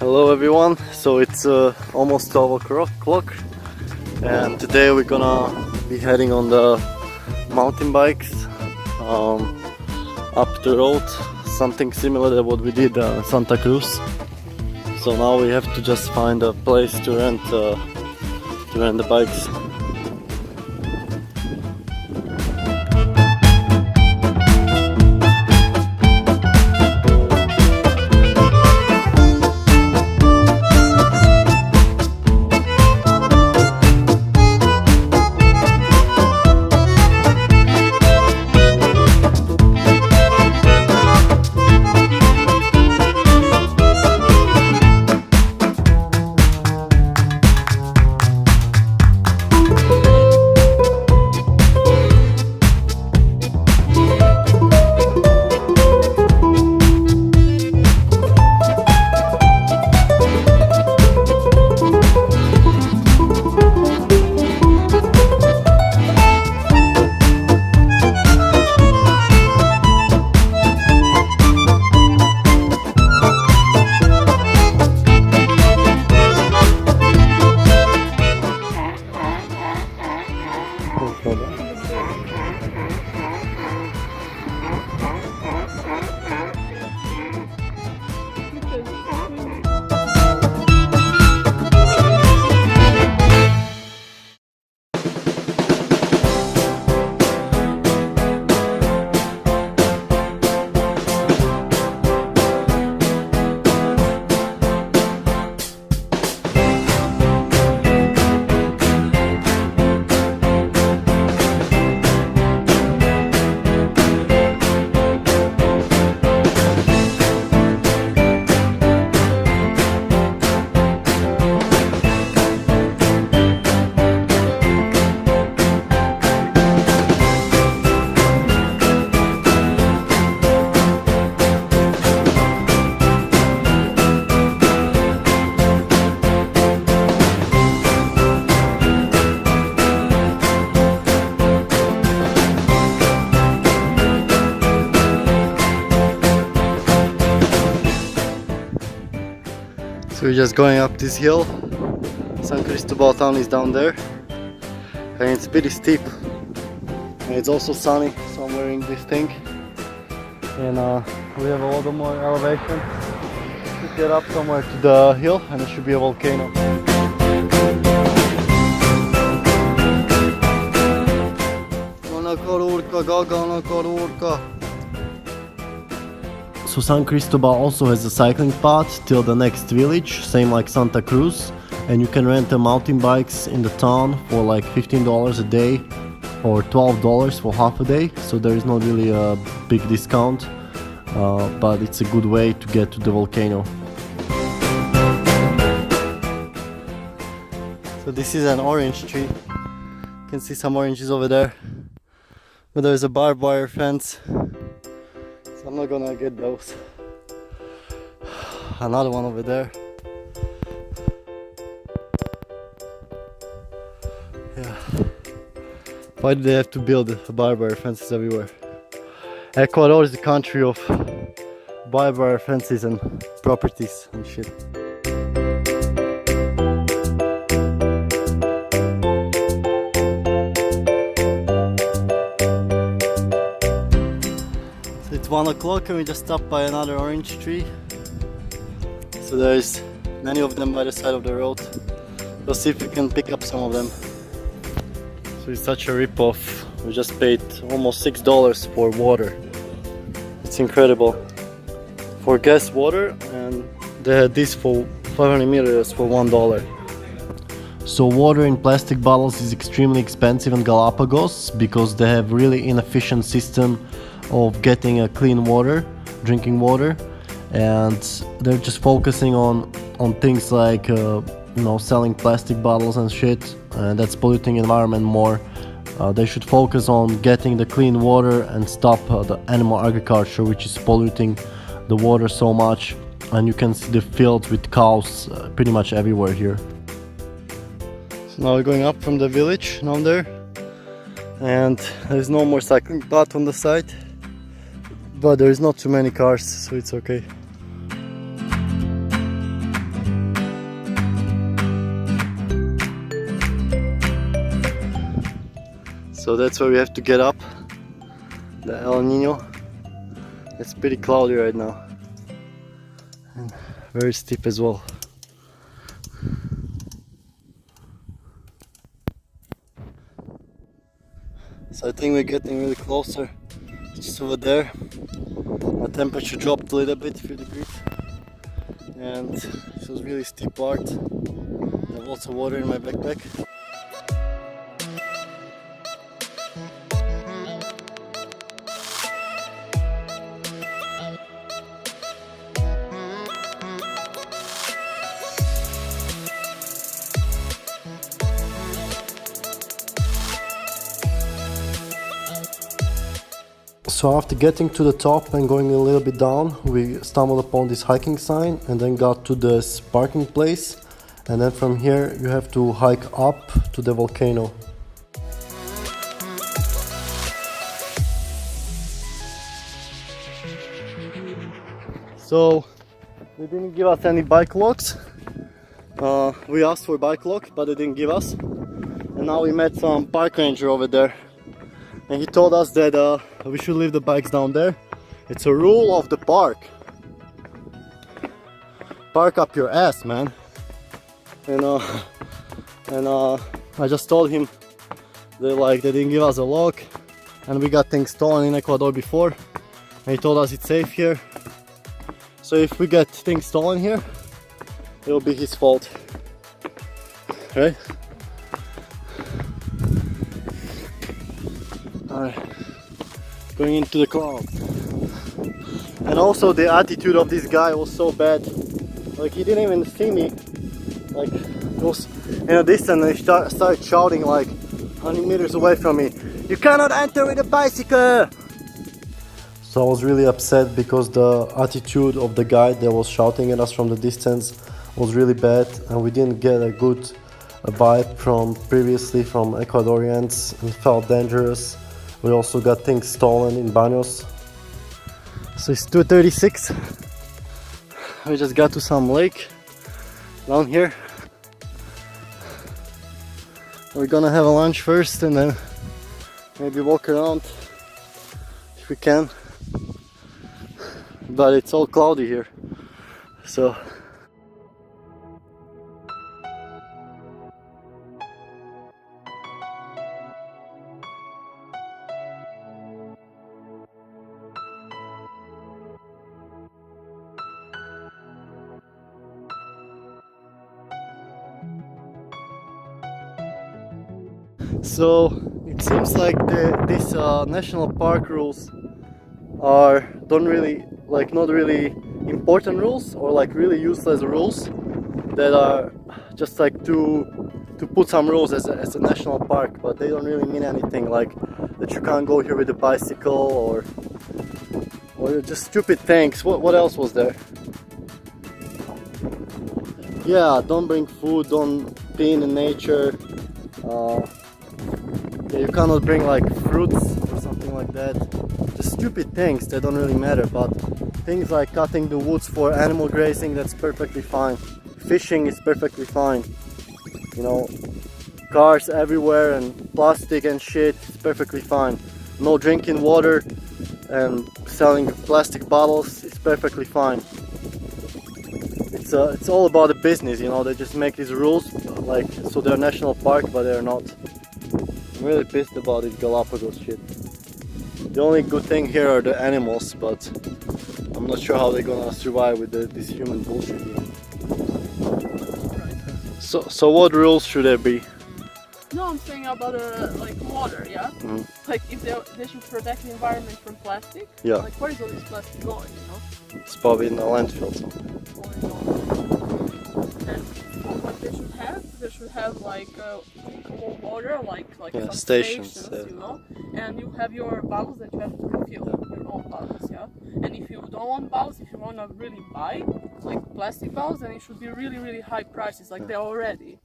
Hello everyone, so it's almost 12 o'clock and today we're gonna be heading on the mountain bikes up the road, something similar to what we did in Santa Cruz. So now we have to just find a place to rent the bikes. So we're just going up this hill. San Cristobal town is down there and it's pretty steep and it's also sunny, so I'm wearing this thing and we have a lot more elevation to get up somewhere to the hill and it should be a volcano. So San Cristobal also has a cycling path till the next village, same like Santa Cruz, and you can rent the mountain bikes in the town for like $15 a day or $12 for half a day, so there is not really a big discount, but it's a good way to get to the volcano. So this is an orange tree, you can see some oranges over there, but there's a barbed wire fence. I'm not gonna get those. Another one over there. Yeah. Why do they have to build barbed wire fences everywhere? Ecuador is the country of barbed wire fences and properties and shit. It's 1 o'clock and we just stopped by another orange tree. So there's many of them by the side of the road. We'll see if we can pick up some of them. So it's such a rip-off. We just paid almost $6 for water. It's incredible. For gas water, and they had this for 500 milliliters for $1. So water in plastic bottles is extremely expensive in Galapagos because they have really inefficient system of getting a clean water, drinking water, and they're just focusing on things like selling plastic bottles and shit, and that's polluting environment more. They should focus on getting the clean water and stop the animal agriculture, which is polluting the water so much, and you can see the fields with cows pretty much everywhere here. So now we're going up from the village down there, and there's no more cycling path on the side, but there's not too many cars, so it's okay. So that's where we have to get up. The El Nino. It's pretty cloudy right now. And very steep as well. So I think we're getting really closer. Just over there. My temperature dropped a little bit, a few degrees. And it was really steep part. I have lots of water in my backpack. So after getting to the top and going a little bit down, we stumbled upon this hiking sign and then got to this parking place, and then from here you have to hike up to the volcano. So they didn't give us any bike locks. We asked for bike lock, but they didn't give us. And now we met some park ranger over there. And he told us that we should leave the bikes down there. It's a rule of the park. Park up your ass, man. And I just told him that they didn't give us a lock, and we got things stolen in Ecuador before. And he told us it's safe here. So if we get things stolen here, it will be his fault, right? Alright, going into the cloud. And also the attitude of this guy was so bad. Like, he didn't even see me. Like, it was in a distance, and he started shouting like 100 meters away from me, "You cannot enter with a bicycle!" So I was really upset because the attitude of the guy that was shouting at us from the distance was really bad, and we didn't get a good vibe from previously from Ecuadorians, and felt dangerous. We also got things stolen in Baños. So it's 2:36. We just got to some lake down here. We're gonna have a lunch first and then maybe walk around if we can. But it's all cloudy here, so So it seems like these national park rules are not really important rules, or like really useless rules that are just like to put some rules as a national park, but they don't really mean anything, like that you can't go here with a bicycle or just stupid things. What else was there? Yeah, don't bring food, don't be in the nature. You cannot bring like fruits or something like that. Just stupid things that don't really matter, but things like cutting the woods for animal grazing, that's perfectly fine. Fishing is perfectly fine. You know, cars everywhere and plastic and shit, it's perfectly fine. No drinking water and selling plastic bottles is perfectly fine. It's all about the business, you know. They just make these rules like so they're national park, but they're not. I'm really pissed about this Galapagos shit. The only good thing here are the animals, but I'm not sure how they're gonna survive with this human bullshit, you know? So what rules should there be? No, I'm saying about like water, yeah? Mm-hmm. Like if they should protect the environment from plastic. Yeah. Like where is all this plastic going, you know? It's probably in a landfill somewhere. And what they should have like drinkable water, like some stations, you know? And you have your bottles that you have to refill, your own bottles, yeah? And if you don't want bottles, if you want to really buy like plastic bottles, then it should be really, really high prices, like they're already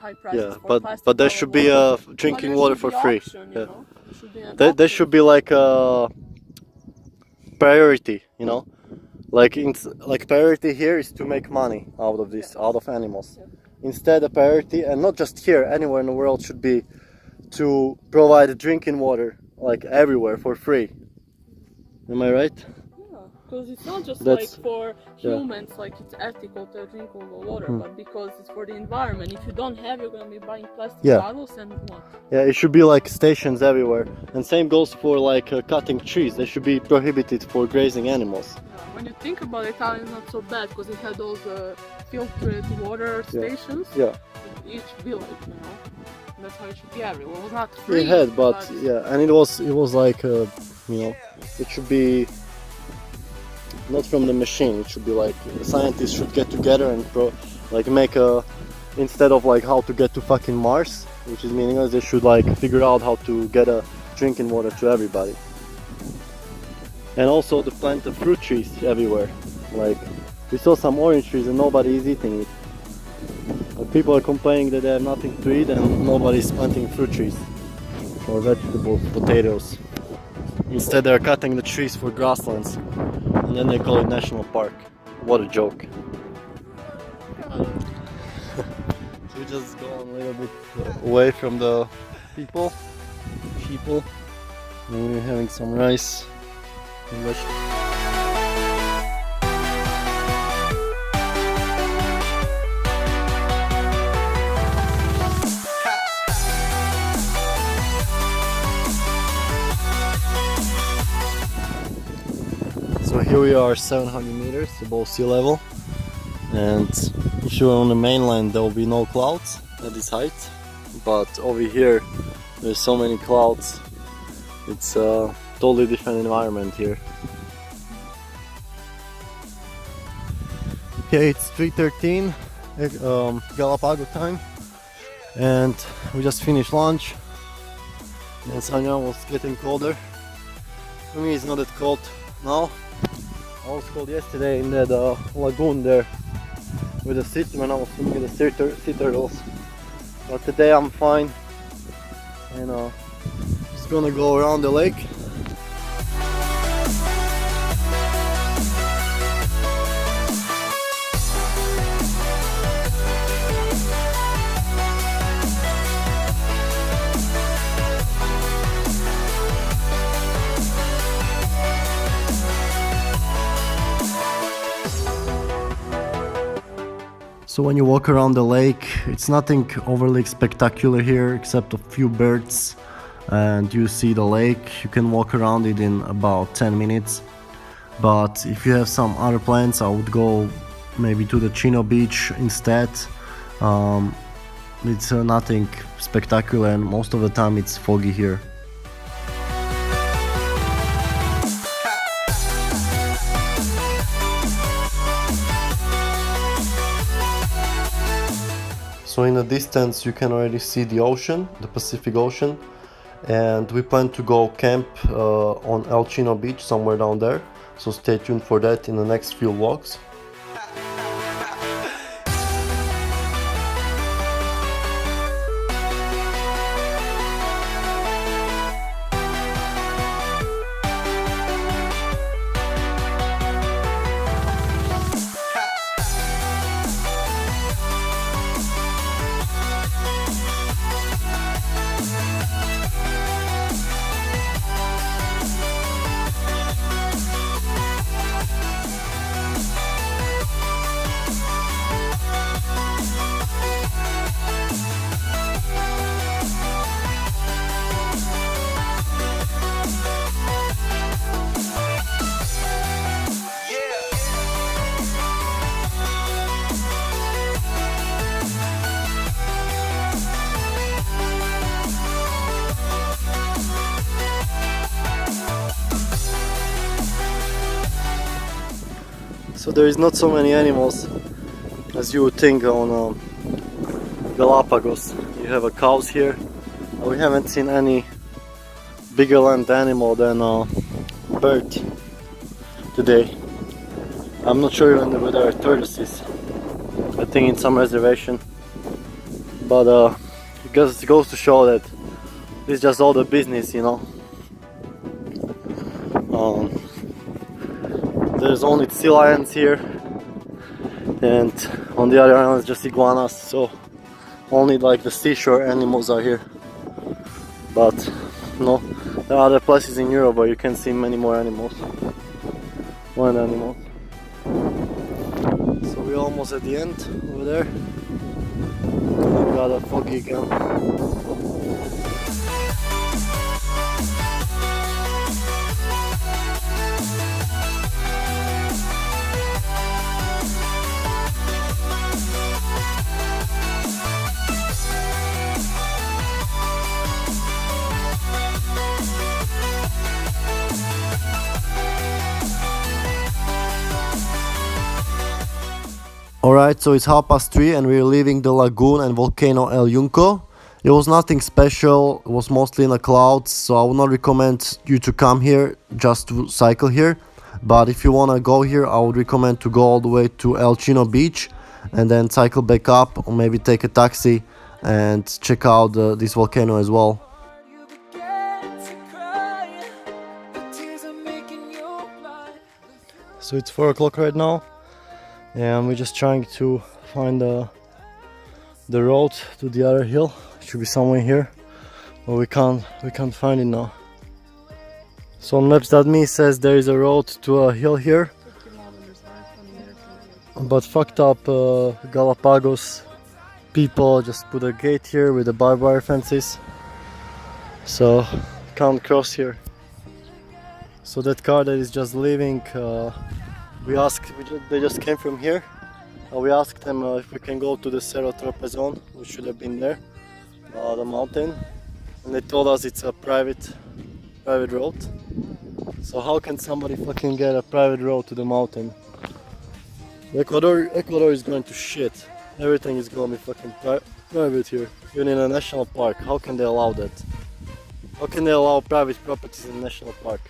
high prices for plastic. But there should be drinking water for free. Option, yeah. There should be like a priority, you know? Like priority here is to make money out of this, out of animals. Yeah. Instead, a priority, and not just here, anywhere in the world, should be to provide drinking water like everywhere for free. Am I right? Yeah, because it's not just That's- like for humans, like it's ethical to drink water, but because it's for the environment. If you don't have, you're gonna be buying plastic Yeah. bottles and what? Yeah, it should be like stations everywhere. And same goes for like cutting trees. They should be prohibited for grazing animals. Yeah, when you think about it, Italy is not so bad because it had those filtered water stations Yeah. in each village, you know. That's how it should be everywhere. It was not free. It had, but yeah, and it was like you know, it should be not from the machine. It should be like the scientists should get together and like make a, instead of like how to get to fucking Mars, which is meaningless, they should like figure out how to get a drinking water to everybody. And also to plant the fruit trees everywhere. Like we saw some orange trees and nobody is eating it. Like, people are complaining that they have nothing to eat and nobody's planting fruit trees or vegetables, potatoes. Instead they're cutting the trees for grasslands and then they call it national park. What a joke. So we just go on a little bit away from the people. And we're having some rice and vegetables. So here we are 700 meters above sea level, and if you're on the mainland there will be no clouds at this height, but over here there's so many clouds. It's a totally different environment here. Okay, it's 3:13 Galapagos time, and we just finished lunch and Sanya was getting colder. For me it's not that cold now. I was cold yesterday in that lagoon there with the when I was swimming with the sea turtles. But today I'm fine and just gonna go around the lake. So when you walk around the lake, it's nothing overly spectacular here except a few birds, and you see the lake. You can walk around it in about 10 minutes. But if you have some other plans, I would go maybe to the Chino beach instead. It's nothing spectacular and most of the time it's foggy here. So in the distance you can already see the ocean, the Pacific Ocean, and we plan to go camp on El Chino Beach somewhere down there, so stay tuned for that in the next few vlogs. So there is not so many animals as you would think on Galapagos. You have cows here. We haven't seen any bigger land animal than a bird today. I'm not sure even whether there are tortoises. I think in some reservation. But it goes to show that it's just all the business, you know. There's only sea lions here, and on the other islands just iguanas, so only like the seashore animals are here. but no, there are other places in Europe where you can see many more animals. Wild animals. So we're almost at the end over there. We got a foggy again. Alright, so it's 3:30 and we're leaving the lagoon and volcano El Junco. It was nothing special, it was mostly in the clouds, so I would not recommend you to come here just to cycle here. But if you wanna go here, I would recommend to go all the way to El Chino beach and then cycle back up, or maybe take a taxi and check out this volcano as well. So it's 4 o'clock right now. And we're just trying to find the road to the other hill. It should be somewhere here, but we can't find it now. So on maps.me says there is a road to a hill here, but fucked up Galapagos people just put a gate here with the barbed wire fences, so can't cross here. So that car that is just leaving, they just came from here. We asked them if we can go to the Cerro Tropezon, which should have been there, the mountain, and they told us it's a private road. So how can somebody fucking get a private road to the mountain? Ecuador is going to shit. Everything is going to be fucking private here, even in a national park. How can they allow that? How can they allow private properties in a national park?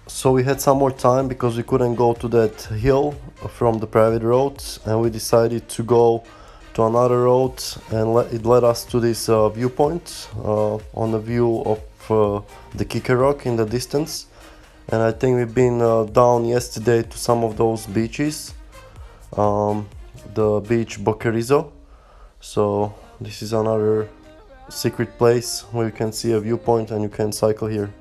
So we had some more time because we couldn't go to that hill from the private roads, and we decided to go to another road, and it led us to this viewpoint on the view of the Kike Rock in the distance. And I think we've been down yesterday to some of those beaches, the beach Boquerizo. So this is another secret place where you can see a viewpoint and you can cycle here.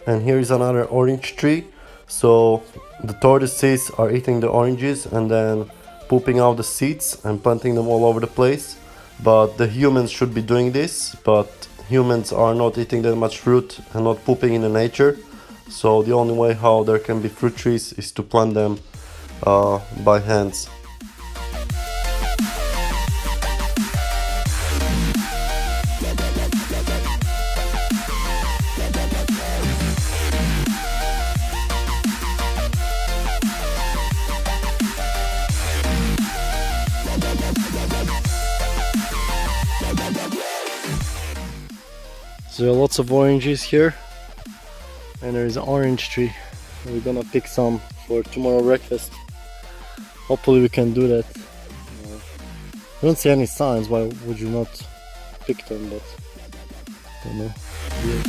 And here is another orange tree. So the tortoises are eating the oranges and then pooping out the seeds and planting them all over the place. But the humans should be doing this, but humans are not eating that much fruit and not pooping in the nature. So the only way how there can be fruit trees is to plant them by hands. So there are lots of oranges here, and there is an orange tree. We're gonna pick some for tomorrow breakfast. Hopefully we can do that. I don't see any signs, why would you not pick them, but I don't know. Yeah.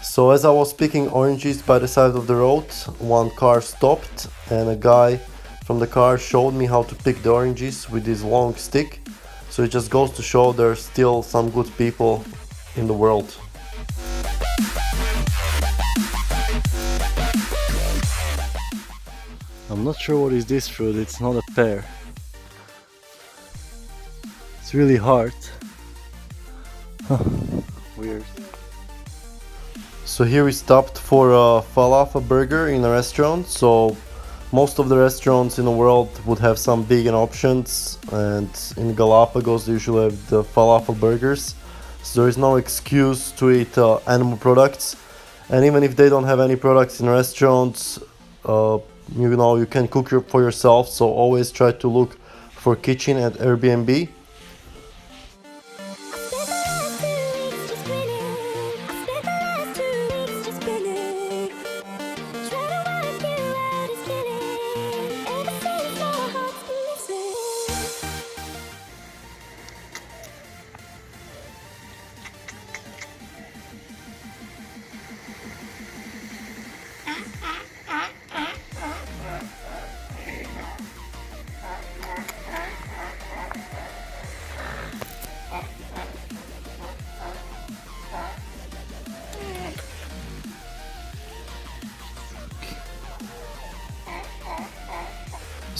So as I was picking oranges by the side of the road, one car stopped and a guy from the car showed me how to pick the oranges with this long stick. So it just goes to show there's still some good people in the world. I'm not sure what is this fruit, it's not a pear. It's really hard. Weird. So here we stopped for a falafel burger in a restaurant. So most of the restaurants in the world would have some vegan options, and in Galapagos they usually have the falafel burgers. So there is no excuse to eat animal products. And even if they don't have any products in restaurants, you can cook for yourself. So always try to look for kitchen at Airbnb.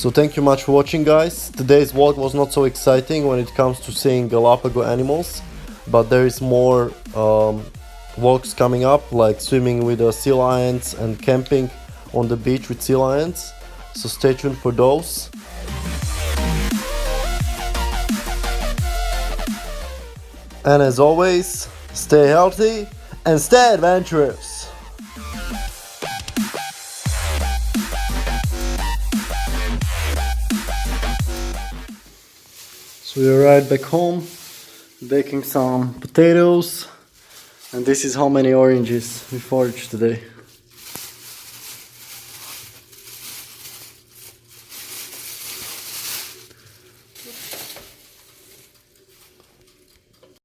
So thank you much for watching, guys. Today's vlog was not so exciting when it comes to seeing Galapagos animals, but there is more vlogs coming up, like swimming with the sea lions and camping on the beach with sea lions. So stay tuned for those. And as always, stay healthy and stay adventurous. So we arrived back home, baking some potatoes, and this is how many oranges we foraged today.